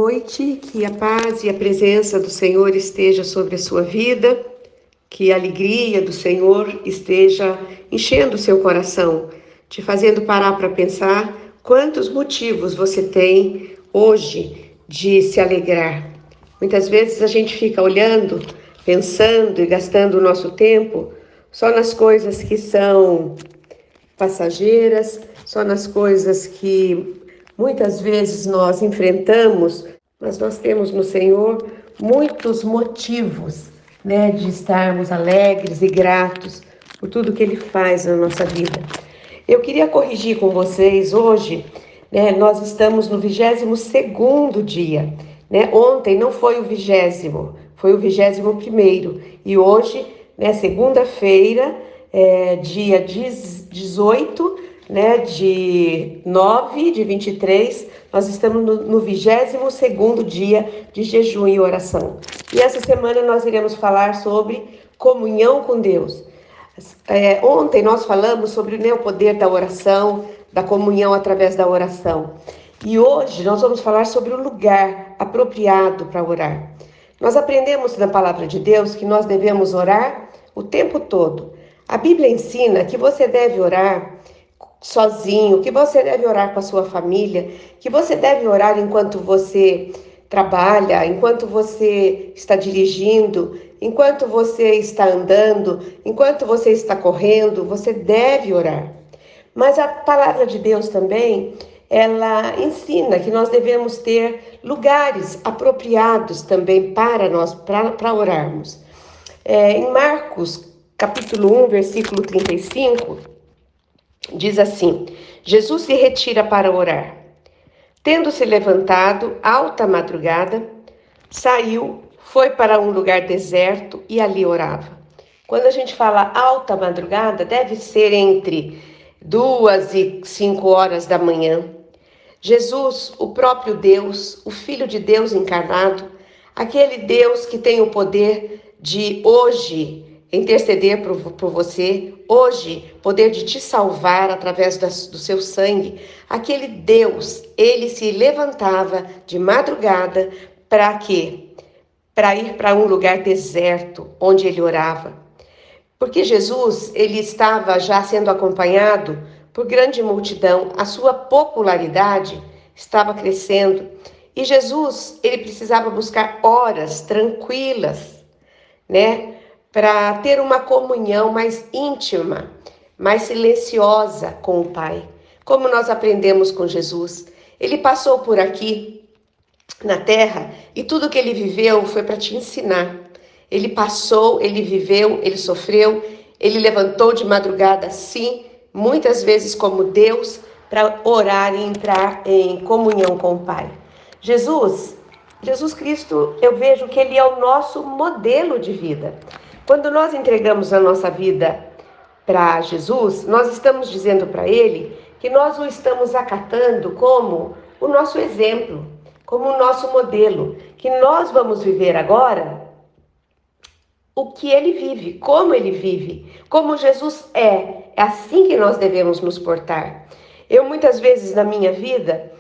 noite, que a paz e a presença do Senhor esteja sobre a sua vida, que a alegria do Senhor esteja enchendo o seu coração, te fazendo parar para pensar quantos motivos você tem hoje de se alegrar. Muitas vezes a gente fica olhando, pensando e gastando o nosso tempo só nas coisas que são passageiras, só nas coisas que muitas vezes nós enfrentamos, mas nós temos no Senhor muitos motivos, de estarmos alegres e gratos por tudo que Ele faz na nossa vida. Eu queria corrigir com vocês hoje, nós estamos no 22º dia, Ontem não foi o 20º, foi o 21º, e hoje, segunda-feira, dia 18, de 9 de 23, nós estamos no 22º dia de jejum e oração. E essa semana nós iremos falar sobre comunhão com Deus. Ontem nós falamos sobre o poder da oração, da comunhão através da oração. E hoje nós vamos falar sobre o lugar apropriado para orar. Nós aprendemos na palavra de Deus que nós devemos orar o tempo todo. A Bíblia ensina que você deve orar sozinho, que você deve orar com a sua família, que você deve orar enquanto você trabalha, enquanto você está dirigindo, enquanto você está andando, enquanto você está correndo, você deve orar. Mas a palavra de Deus também, ela ensina que nós devemos ter lugares apropriados também para nós, para orarmos. Em Marcos, capítulo 1, versículo 35, diz assim: Jesus se retira para orar. Tendo se levantado alta madrugada, saiu, foi para um lugar deserto e ali orava. Quando a gente fala alta madrugada, deve ser entre 2 e 5 horas da manhã. Jesus, o próprio Deus, o Filho de Deus encarnado, aquele Deus que tem o poder de hoje interceder por você, hoje poder de te salvar através do seu sangue, aquele Deus, ele se levantava de madrugada para quê? Para ir para um lugar deserto, onde ele orava. Porque Jesus, ele estava já sendo acompanhado por grande multidão, a sua popularidade estava crescendo, e Jesus, ele precisava buscar horas tranquilas, para ter uma comunhão mais íntima, mais silenciosa com o Pai. Como nós aprendemos com Jesus, ele passou por aqui na terra e tudo que ele viveu foi para te ensinar. Ele passou, ele viveu, ele sofreu, ele levantou de madrugada, sim, muitas vezes como Deus, para orar e entrar em comunhão com o Pai. Jesus Cristo, eu vejo que ele é o nosso modelo de vida. Quando nós entregamos a nossa vida para Jesus, nós estamos dizendo para ele que nós o estamos acatando como o nosso exemplo, como o nosso modelo, que nós vamos viver agora o que ele vive, como Jesus é. É assim que nós devemos nos portar. Eu muitas vezes na minha vida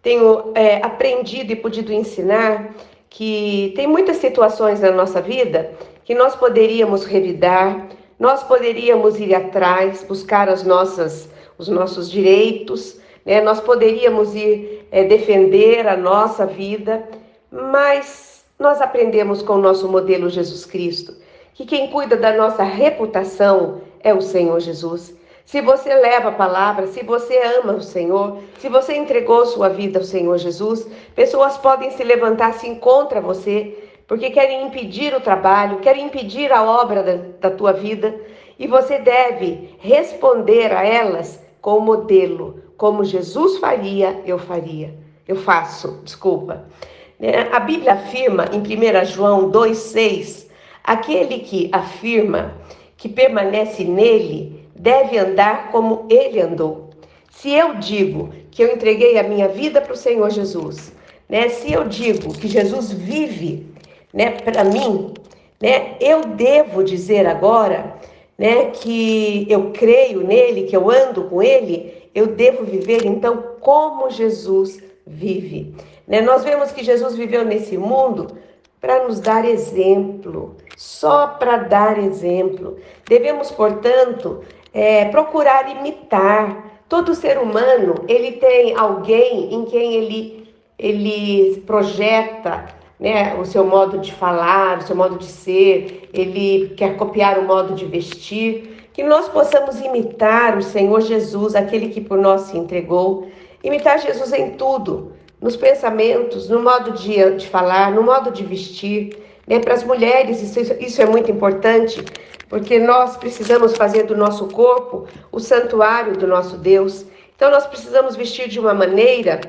tenho aprendido e podido ensinar que tem muitas situações na nossa vida que nós poderíamos revidar, nós poderíamos ir atrás, buscar os nossos direitos, nós poderíamos ir defender a nossa vida, mas nós aprendemos com o nosso modelo Jesus Cristo, que quem cuida da nossa reputação é o Senhor Jesus. Se você leva a palavra, se você ama o Senhor, se você entregou sua vida ao Senhor Jesus, pessoas podem se levantar assim contra você, porque querem impedir o trabalho, querem impedir a obra da tua vida, e você deve responder a elas com o modelo, como Jesus faria, eu faço. A Bíblia afirma em 1 João 2,6, aquele que afirma que permanece nele deve andar como ele andou. Se eu digo que eu entreguei a minha vida para o Senhor Jesus, se eu digo que Jesus vive, para mim, eu devo dizer agora, que eu creio nele, que eu ando com ele, eu devo viver então como Jesus vive. né? Nós vemos que Jesus viveu nesse mundo para nos dar exemplo, só para dar exemplo. Devemos, portanto, procurar imitar. Todo ser humano, ele tem alguém em quem ele projeta, né, o seu modo de falar, o seu modo de ser, ele quer copiar o modo de vestir, que nós possamos imitar o Senhor Jesus, aquele que por nós se entregou, imitar Jesus em tudo, nos pensamentos, no modo de falar, no modo de vestir, né? Para as mulheres, isso é muito importante, porque nós precisamos fazer do nosso corpo o santuário do nosso Deus. Então nós precisamos vestir de uma maneira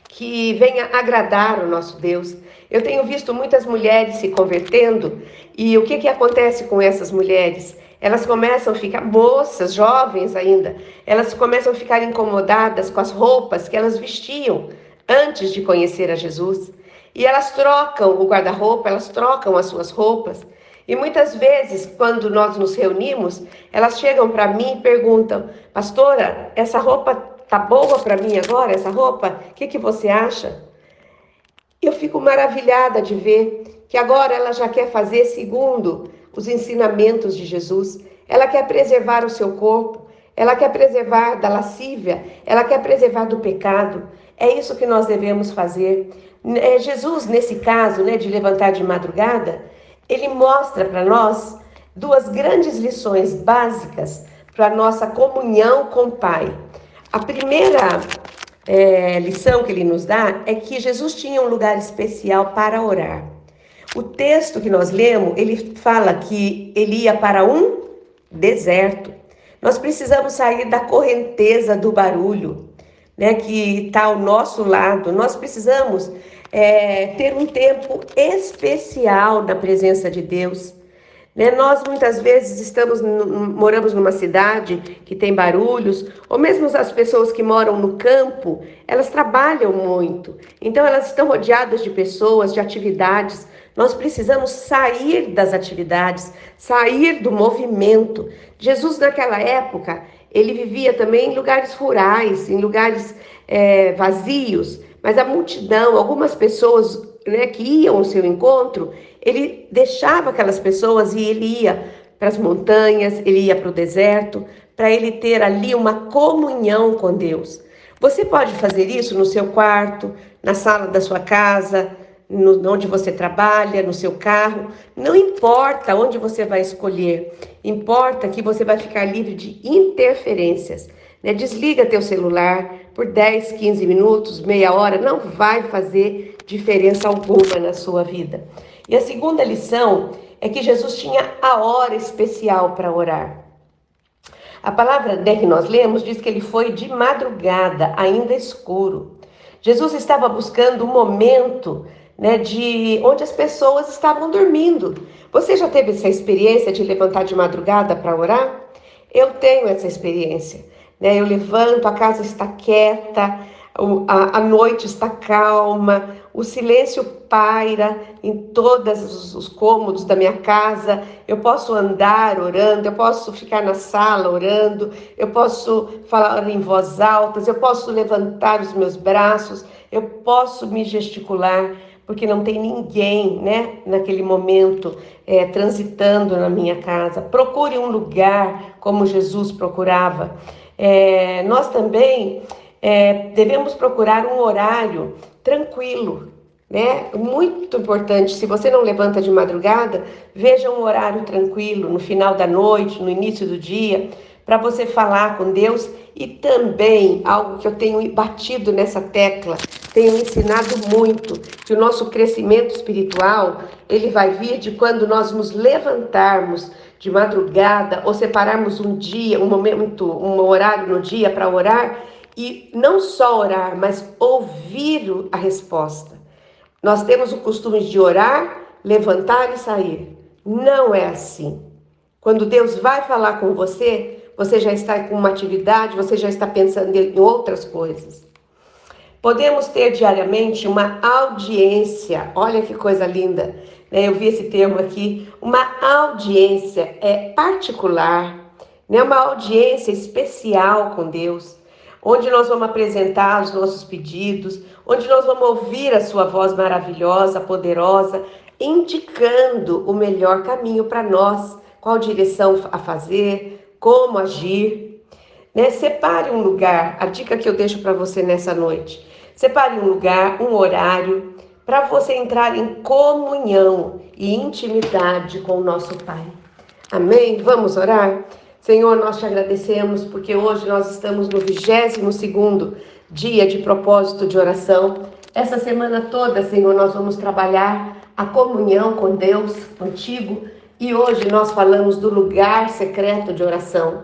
que venha agradar o nosso Deus. Eu tenho visto muitas mulheres se convertendo, e o que acontece com essas mulheres? Elas começam a ficar moças, jovens ainda, elas começam a ficar incomodadas com as roupas que elas vestiam antes de conhecer a Jesus. E elas trocam o guarda-roupa, elas trocam as suas roupas. E muitas vezes, quando nós nos reunimos, elas chegam para mim e perguntam: pastora, essa roupa tá boa para mim agora, essa roupa? O que você acha? Eu fico maravilhada de ver que agora ela já quer fazer segundo os ensinamentos de Jesus. Ela quer preservar o seu corpo, ela quer preservar da lascívia, ela quer preservar do pecado. É isso que nós devemos fazer. Jesus, nesse caso, né, de levantar de madrugada, ele mostra para nós duas grandes lições básicas para a nossa comunhão com o Pai. A primeira lição que ele nos dá é que Jesus tinha um lugar especial para orar. O texto que nós lemos, ele fala que ele ia para um deserto. Nós precisamos sair da correnteza do barulho, né, que está ao nosso lado. Nós precisamos ter um tempo especial na presença de Deus. Né? Nós muitas vezes moramos numa cidade que tem barulhos, ou mesmo as pessoas que moram no campo, elas trabalham muito. Então elas estão rodeadas de pessoas, de atividades. Nós precisamos sair das atividades, sair do movimento. Jesus naquela época, ele vivia também em lugares rurais, em lugares vazios, mas a multidão, algumas pessoas, né, que iam ao seu encontro, ele deixava aquelas pessoas e ele ia para as montanhas, ele ia para o deserto, para ele ter ali uma comunhão com Deus. Você pode fazer isso no seu quarto, na sala da sua casa, onde você trabalha, no seu carro. Não importa onde você vai escolher, importa que você vai ficar livre de interferências. Né? Desliga teu celular por 10, 15 minutos, meia hora, não vai fazer diferença alguma na sua vida. E a segunda lição é que Jesus tinha a hora especial para orar. A palavra que nós lemos diz que ele foi de madrugada, ainda escuro. Jesus estava buscando um momento, né, de onde as pessoas estavam dormindo. Você já teve essa experiência de levantar de madrugada para orar? Eu tenho essa experiência. Né? Eu levanto, a casa está quieta, a noite está calma, o silêncio paira em todos os cômodos da minha casa. Eu posso andar orando, eu posso ficar na sala orando, eu posso falar em voz alta, eu posso levantar os meus braços, eu posso me gesticular, porque não tem ninguém, né, naquele momento transitando na minha casa. Procure um lugar como Jesus procurava. Nós também devemos procurar um horário tranquilo, né? Muito importante. Se você não levanta de madrugada, veja um horário tranquilo, no final da noite, no início do dia, para você falar com Deus. E também, algo que eu tenho batido nessa tecla, tenho ensinado muito, que o nosso crescimento espiritual, ele vai vir de quando nós nos levantarmos de madrugada, ou separarmos um dia, um momento, um horário no dia para orar, e não só orar, mas ouvir a resposta. Nós temos o costume de orar, levantar e sair. Não é assim. Quando Deus vai falar com você, você já está com uma atividade, você já está pensando em outras coisas. Podemos ter diariamente uma audiência. Olha que coisa linda. Eu vi esse termo aqui. Uma audiência particular, né? Uma audiência especial com Deus, onde nós vamos apresentar os nossos pedidos, onde nós vamos ouvir a sua voz maravilhosa, poderosa, indicando o melhor caminho para nós, qual direção a fazer, como agir. Né? Separe um lugar, a dica que eu deixo para você nessa noite. Separe um lugar, um horário, para você entrar em comunhão e intimidade com o nosso Pai. Amém? Vamos orar? Senhor, nós te agradecemos porque hoje nós estamos no 22º dia de propósito de oração. Essa semana toda, Senhor, nós vamos trabalhar a comunhão com Deus, contigo, e hoje nós falamos do lugar secreto de oração.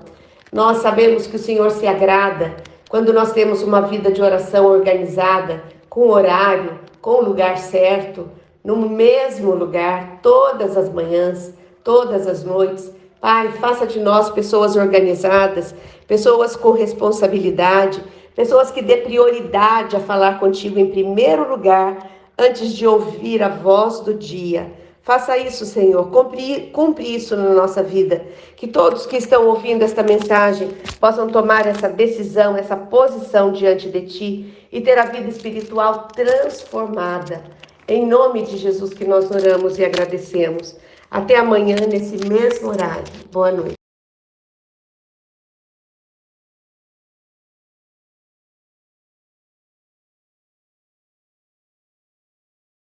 Nós sabemos que o Senhor se agrada quando nós temos uma vida de oração organizada, com horário, com o lugar certo, no mesmo lugar, todas as manhãs, todas as noites. Pai, faça de nós pessoas organizadas, pessoas com responsabilidade, pessoas que dê prioridade a falar contigo em primeiro lugar, antes de ouvir a voz do dia. Faça isso, Senhor, cumpre isso na nossa vida. Que todos que estão ouvindo esta mensagem possam tomar essa decisão, essa posição diante de Ti e ter a vida espiritual transformada. Em nome de Jesus que nós oramos e agradecemos. Até amanhã, nesse mesmo horário. Boa noite.